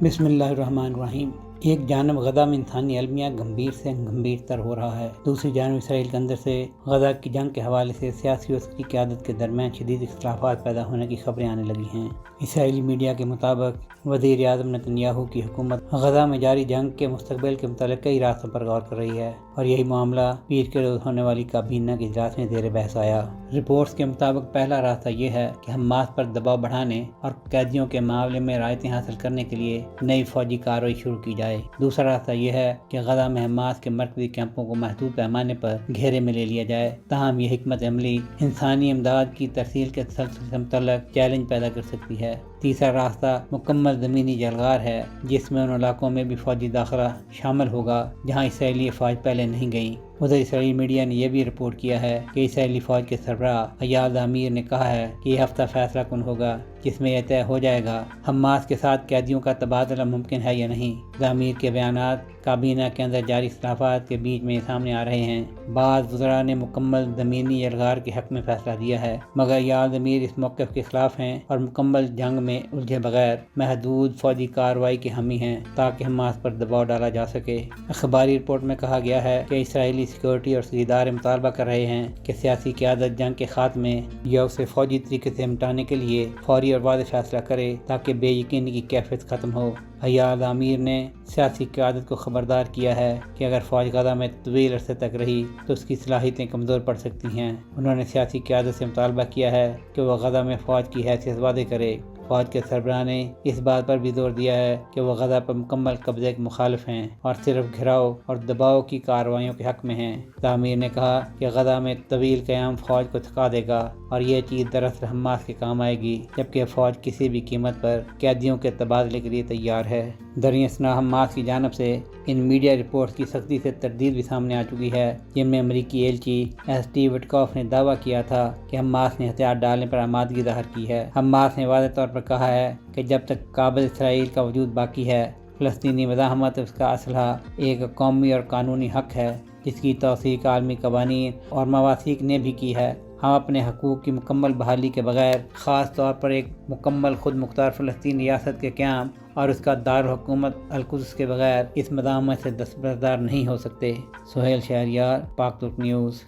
بسم اللہ الرحمن الرحیم۔ ایک جانب غزہ میں انسانی المیہ گمبھیر سے گمبھیر تر ہو رہا ہے، دوسری جانب اسرائیل کے اندر سے غزہ کی جنگ کے حوالے سے سیاسی و عسکری قیادت کے درمیان شدید اختلافات پیدا ہونے کی خبریں آنے لگی ہیں۔ اسرائیلی میڈیا کے مطابق وزیر اعظم نتنیاہو کی حکومت غزہ میں جاری جنگ کے مستقبل کے متعلق کئی راستوں پر غور کر رہی ہے، اور یہی معاملہ پیر کے روز ہونے والی کابینہ کے اجلاس میں زیر بحث آیا۔ رپورٹس کے مطابق پہلا راستہ یہ ہے کہ حماس پر دباؤ بڑھانے اور قیدیوں کے معاملے میں رعایتیں حاصل کرنے کے لیے نئی فوجی کارروائی شروع کی جائے۔ دوسرا راستہ یہ ہے کہ غزہ میں حماس کے مرکزی کیمپوں کو محدود پیمانے پر گھیرے میں لے لیا جائے، تاہم یہ حکمت عملی انسانی امداد کی ترسیل کے تسلسل سے متعلق چیلنج پیدا کر سکتی ہے۔ تیسرا راستہ مکمل زمینی جلغار ہے، جس میں ان علاقوں میں بھی فوجی داخلہ شامل ہوگا جہاں اسرائیلی افواج پہلے نہیں گئیں۔ ادھر اسرائیلی میڈیا نے یہ بھی رپورٹ کیا ہے کہ اسرائیلی فوج کے سربراہ ایاد امیر نے کہا ہے کہ یہ ہفتہ فیصلہ کن ہوگا، جس میں یہ طے ہو جائے گا حماس کے ساتھ قیدیوں کا تبادلہ ممکن ہے یا نہیں۔ امیر کے بیانات کابینہ کے اندر جاری اختلافات کے بیچ میں سامنے آ رہے ہیں۔ بعض وزراء نے مکمل زمینی یلغار کے حق میں فیصلہ دیا ہے، مگر ایاد امیر اس موقف کے خلاف ہیں اور مکمل جنگ میں الجھے بغیر محدود فوجی کارروائی کے حامی ہیں تاکہ حماس پر دباؤ ڈالا جا سکے۔ اخباری رپورٹ میں کہا گیا ہے کہ اسرائیلی سیکورٹی اور ادارے مطالبہ کر رہے ہیں کہ سیاسی قیادت جنگ کے خاتمے یا اسے فوجی طریقے سے نمٹانے کے لیے فوری اور واضح فیصلہ کرے تاکہ بے یقینی کی کیفیت ختم ہو۔ ایاد امیر نے سیاسی قیادت کو خبردار کیا ہے کہ اگر فوج غزہ میں طویل عرصے تک رہی تو اس کی صلاحیتیں کمزور پڑ سکتی ہیں۔ انہوں نے سیاسی قیادت سے مطالبہ کیا ہے کہ وہ غزہ میں فوج کی حیثیت واضح کرے۔ فوج کے سربراہ نے اس بات پر بھی زور دیا ہے کہ وہ غزہ پر مکمل قبضے کے مخالف ہیں اور صرف گھراؤ اور دباؤ کی کارروائیوں کے حق میں ہیں۔ امیر نے کہا کہ غزہ میں طویل قیام فوج کو تھکا دے گا اور یہ چیز دراصل حماس کے کام آئے گی، جبکہ فوج کسی بھی قیمت پر قیدیوں کے تبادلے کے لیے تیار ہے۔ دریں اثنا حماس کی جانب سے ان میڈیا رپورٹس کی سختی سے تردید بھی سامنے آ چکی ہے، جن میں امریکی ایلچی ایسٹی وٹکوف نے دعویٰ کیا تھا کہ حماس نے ہتھیار ڈالنے پر آمادگی ظاہر کی ہے۔ حماس نے واضح طور پر کہا ہے کہ جب تک قابل اسرائیل کا وجود باقی ہے، فلسطینی مزاحمت اس کا اسلحہ ایک قومی اور قانونی حق ہے جس کی توثیق عالمی قوانین اور مواثیق نے بھی کی ہے۔ ہم اپنے حقوق کی مکمل بحالی کے بغیر، خاص طور پر ایک مکمل خود مختار فلسطین ریاست کے قیام اور اس کا دارالحکومت القدس کے بغیر اس مزاحمت سے دستبردار نہیں ہو سکتے۔ سہیل شہریار، پاک ترک نیوز۔